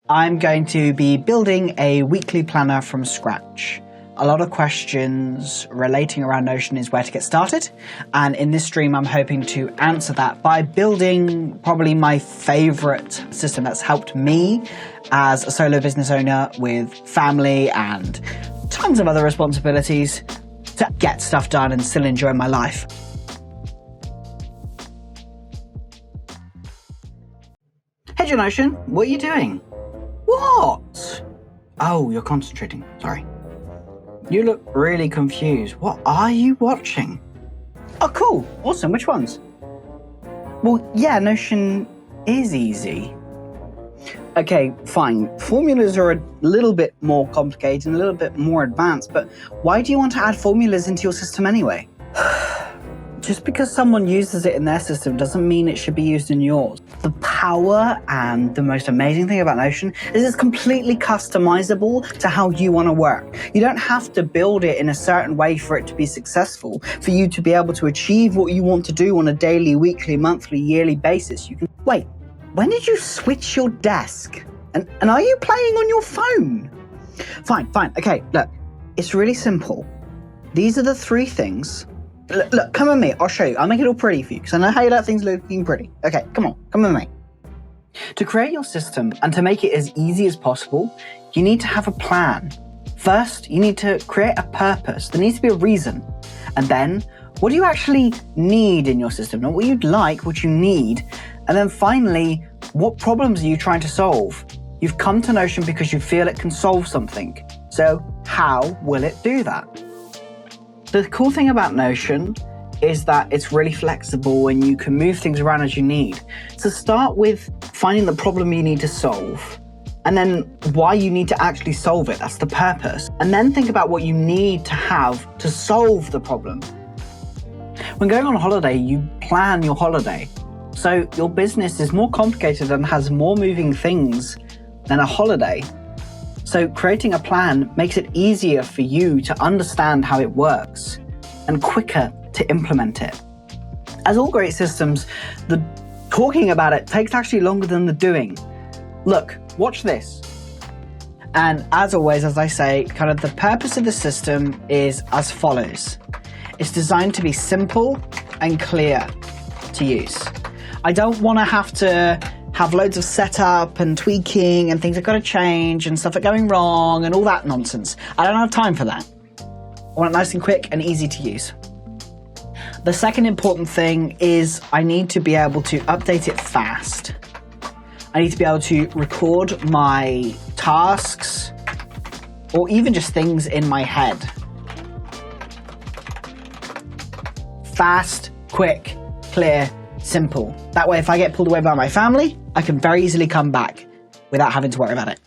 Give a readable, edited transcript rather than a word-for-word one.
I'm going to be building a weekly planner from scratch. A lot of questions relating around Notion is where to get started, and in this stream I'm hoping to answer that by building probably my favorite system that's helped me as a solo business owner with family and tons of other responsibilities to get stuff done and still enjoy my life. Hey Notion, what are you doing? What? Oh, you're concentrating, sorry. You look really confused. What are you watching? Oh, cool. Awesome. Which ones? Well, yeah, Notion is easy. Okay, fine. Formulas are a little bit more complicated and a little bit more advanced, but why do you want to add formulas into your system anyway? Just because someone uses it in their system doesn't mean it should be used in yours. The power and the most amazing thing about Notion is it's completely customizable to how you want to work. You don't have to build it in a certain way for it to be successful, for you to be able to achieve what you want to do on a daily, weekly, monthly, yearly basis. You can wait, when did you switch your desk? And are you playing on your phone? Fine, okay, look, it's really simple. These are the three things. Look, come with me, I'll show you. I'll make it all pretty for you, because I know how you like things looking pretty. Okay, come with me. To create your system and to make it as easy as possible, you need to have a plan. First, you need to create a purpose. There needs to be a reason. And then, what do you actually need in your system? Not what you'd like, what you need. And then finally, what problems are you trying to solve? You've come to Notion because you feel it can solve something. So how will it do that? The cool thing about Notion is that it's really flexible and you can move things around as you need. So start with finding the problem you need to solve, and then why you need to actually solve it. That's the purpose. And then think about what you need to have to solve the problem. When going on holiday, you plan your holiday. So your business is more complicated and has more moving things than a holiday. So creating a plan makes it easier for you to understand how it works and quicker to implement it. As all great systems, the talking about it takes actually longer than the doing. Look, watch this. And as always, as I say, kind of the purpose of the system is as follows. It's designed to be simple and clear to use. I don't want to have loads of setup and tweaking and things that got to change and stuff are going wrong and all that nonsense. I don't have time for that. I want it nice and quick and easy to use. The second important thing is I need to be able to update it fast. I need to be able to record my tasks or even just things in my head. Fast, quick, clear, simple. That way, if I get pulled away by my family, I can very easily come back without having to worry about it.